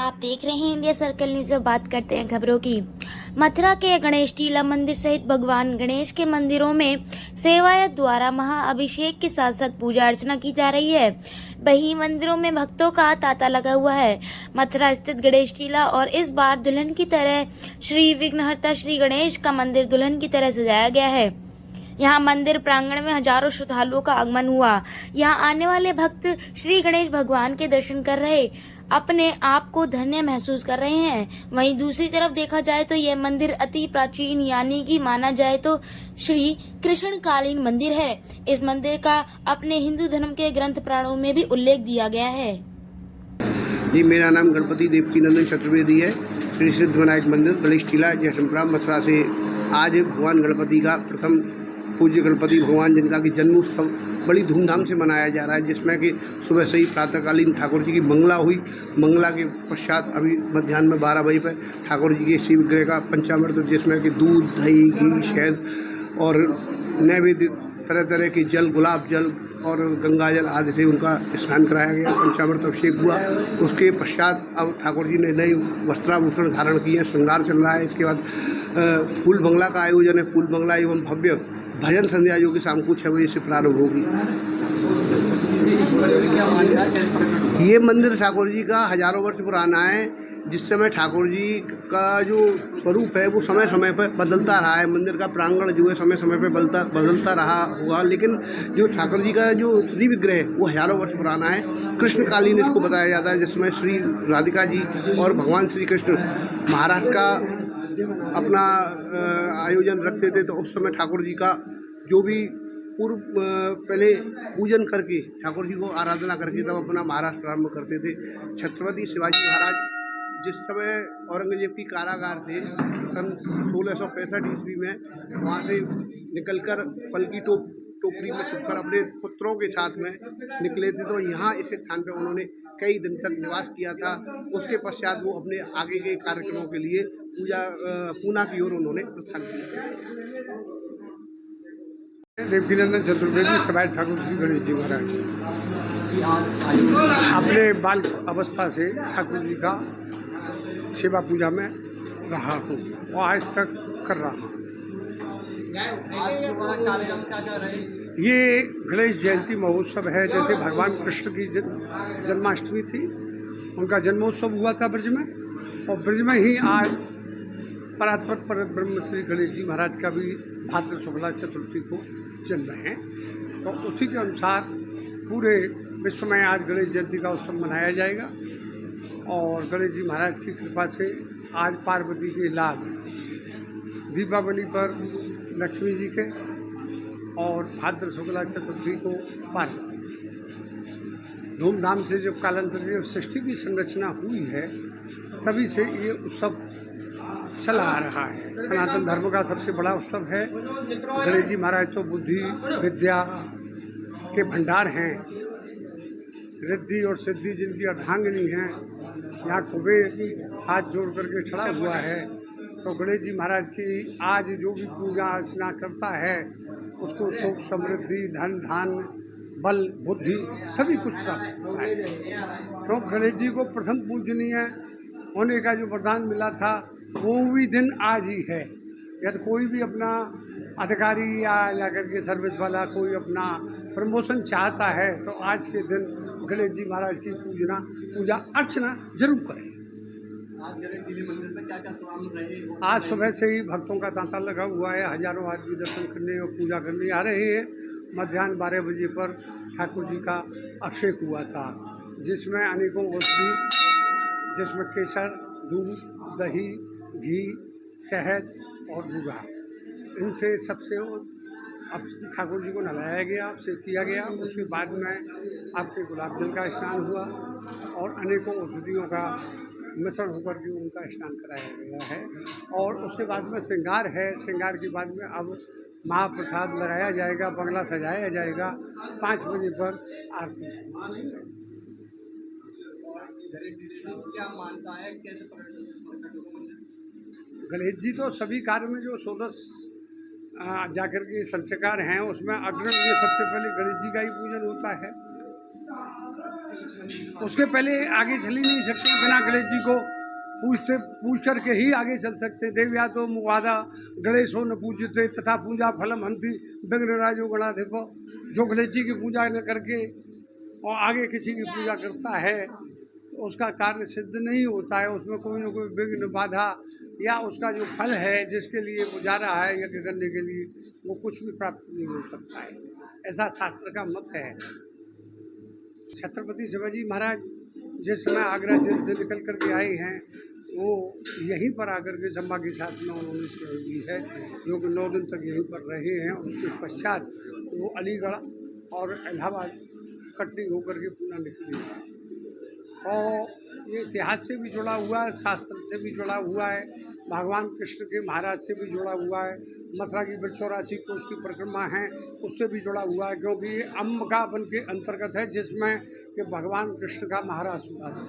आप देख रहे हैं इंडिया सर्कल न्यूज। अब बात करते हैं खबरों की। मथुरा के गणेश टीला मंदिर सहित भगवान गणेश के मंदिरों में सेवायत द्वारा महाअभिषेक के साथ साथ पूजा अर्चना की जा रही है। वहीं मंदिरों में भक्तों का तांता लगा हुआ है। मथुरा स्थित गणेश टीला और इस बार दुल्हन की तरह श्री विघ्नहर्ता श्री गणेश का मंदिर दुल्हन की तरह सजाया गया है। यहाँ मंदिर प्रांगण में हजारों श्रद्धालुओं का आगमन हुआ। यहाँ आने वाले भक्त श्री गणेश भगवान के दर्शन कर रहे अपने आप को धन्य महसूस कर रहे हैं। वहीं दूसरी तरफ देखा जाए तो यह मंदिर अति प्राचीन यानी कि माना जाए तो श्री कृष्णकालीन मंदिर है। इस मंदिर का अपने हिंदू धर्म के ग्रंथ पुराणों में भी उल्लेख दिया गया है। जी, मेरा नाम गणपति देवकीनंदन चतुर्वेदी है। श्री सिद्ध विनायक मंदिर गणेश टीला जयशंकरा मथुरा से आज भगवान गणपति का प्रथम पूज्य गणपति भगवान जिनका कि जन्मोत्सव बड़ी धूमधाम से मनाया जा रहा है, जिसमें कि सुबह से ही प्रातःकालीन ठाकुर जी की मंगला हुई। मंगला के पश्चात अभी मध्याह्न में 12 बजे पर ठाकुर जी के शिव विग्रह का पंचामृत, जिसमें कि दूध, दही, घी, शहद और नैवेद्य तरह तरह के जल, गुलाब जल और गंगा जल आदि से उनका स्नान कराया गया, पंचामृत अभिषेक हुआ। उसके पश्चात अब ठाकुर जी ने नए वस्त्राभूषण धारण किए, श्रृंगार चल रहा है। इसके बाद फूल बंगला का आयोजन है। फूल बंगला एवं भव्य भजन संध्या जो कि शाम को 6 बजे से प्रारंभ होगी। ये मंदिर ठाकुर जी का हजारों वर्ष पुराना है। जिस समय ठाकुर जी का जो स्वरूप है वो समय समय पर बदलता रहा है। मंदिर का प्रांगण जो है समय समय पर बदलता रहा होगा, लेकिन जो ठाकुर जी का जो श्री विग्रह है वो हजारों वर्ष पुराना है। कृष्णकालीन इसको बताया जाता है, जिसमें श्री राधिका जी और भगवान श्री कृष्ण महाराज का अपना आयोजन रखते थे। तो उस समय ठाकुर जी का जो भी पूर्व पहले पूजन करके ठाकुर जी को आराधना करके तब अपना महाराज प्रारंभ करते थे। छत्रपति शिवाजी महाराज जिस समय औरंगजेब की कारागार थे सन 1665 ईस्वी में, वहाँ से निकलकर फल की टोकरी में छुपकर अपने पुत्रों के साथ में निकले थे। तो यहाँ इस स्थान पर उन्होंने कई दिन तक निवास किया था। उसके पश्चात वो अपने आगे के कार्यक्रमों के लिए पूना की ओर उन्होंने प्रस्थान किया। देवकीनंदन चतुर्वेदी सवाई ठाकुर श्री गणेश जी महाराज अपने बाल अवस्था से ठाकुर जी का सेवा पूजा में रहा हूँ और आज तक कर रहा हूँ। ये गणेश जयंती महोत्सव है। जैसे भगवान कृष्ण की जन्माष्टमी थी, उनका जन्मोत्सव हुआ था ब्रज में, और ब्रज में ही आज परात्पर परत ब्रह्म श्री गणेश जी महाराज का भी भाद्र शुक्ला चतुर्थी को जन्म है। तो उसी के अनुसार पूरे विश्व में आज गणेश जयंती का उत्सव मनाया जाएगा। और गणेश जी महाराज की कृपा से आज पार्वती के लाभ, दीपावली पर लक्ष्मी जी के और भाद्र शुक्ला चतुर्थी को पार्वती। धूमधाम से जब कालांतर जब सृष्टि की संरचना हुई है तभी से ये उत्सव चला आ रहा है। सनातन धर्म का सबसे बड़ा उत्सव है। गणेश जी महाराज तो बुद्धि विद्या के भंडार हैं, रिद्धि और सिद्धि जिनकी अर्धांगिनी हैं। यहाँ कुबेर हाथ जोड़ करके खड़ा हुआ है। तो गणेश जी महाराज की आज जो भी पूजा अर्चना करता है उसको सुख, समृद्धि, धन, धान्य, बल, बुद्धि सभी कुछ प्राप्त होता है। तो गणेश जी को प्रथम पूजनीय होने का जो वरदान मिला था वो भी दिन आज ही है। यदि कोई भी अपना अधिकारी या करके सर्विस वाला कोई अपना प्रमोशन चाहता है तो आज के दिन गणेश जी महाराज की पूजा अर्चना जरूर करें। आज गणेश जी मंदिर में क्या क्या आज सुबह से ही भक्तों का तांता लगा हुआ है। हजारों आदमी दर्शन करने और पूजा करने आ रहे हैं। मध्याह्न 12 बजे पर ठाकुर जी का अभिषेक हुआ था, जिसमें अनेकों औषधि, जिसमें केसर, दूध, दही, घी, शहद और दूधा, इनसे सबसे अब ठाकुर जी को नहलाया गया, अभिषेक किया गया। उसके बाद में आपके गुलाब जल का स्नान हुआ और अनेकों औषधियों का मिश्रण होकर के उनका स्नान कराया गया है। और उसके बाद में श्रृंगार है। श्रृंगार के बाद में अब महाप्रसाद लगाया जाएगा, बंगला सजाया जाएगा। 5 बजे पर आरती। क्या मानता है, कैसे गणेश जी तो सभी कार्य में जो 16 जाकर के संस्कार हैं उसमें अग्रणी सबसे पहले गणेश जी का ही पूजन होता है। उसके पहले आगे चल ही नहीं सकते, बिना गणेश जी को पूछ करके ही आगे चल सकते। देव्या तो मुवादा गणेशो न पूजते तथा पूजा फलम हंति विघ्नराजो गणाधिपो। जो गणेश जी की पूजा न करके और आगे किसी की पूजा करता है तो उसका कार्य सिद्ध नहीं होता है, उसमें कोई न कोई विघ्न बाधा या उसका जो फल है जिसके लिए वो जा रहा है यज्ञ करने के लिए वो कुछ भी प्राप्त नहीं हो सकता है, ऐसा शास्त्र का मत है। छत्रपति शिवाजी महाराज जिस समय आगरा जेल से निकल करके आए हैं वो यहीं पर आकर के संभा के साथ में उन्होंने सेवा दी है, जो कि 9 दिन तक यहीं पर रहे हैं। उसके पश्चात वो अलीगढ़ और इलाहाबाद कटनी होकर के पुनः निकले हैं। और ये इतिहास से भी जुड़ा हुआ है, शास्त्र से भी जुड़ा हुआ है, भगवान कृष्ण के महाराज से भी जुड़ा हुआ है। मथुरा की 84 कोष की परिक्रमा है उससे भी जुड़ा हुआ है, क्योंकि ये अम्बिका वन के अंतर्गत है जिसमें कि भगवान कृष्ण का महाराज हुआ था।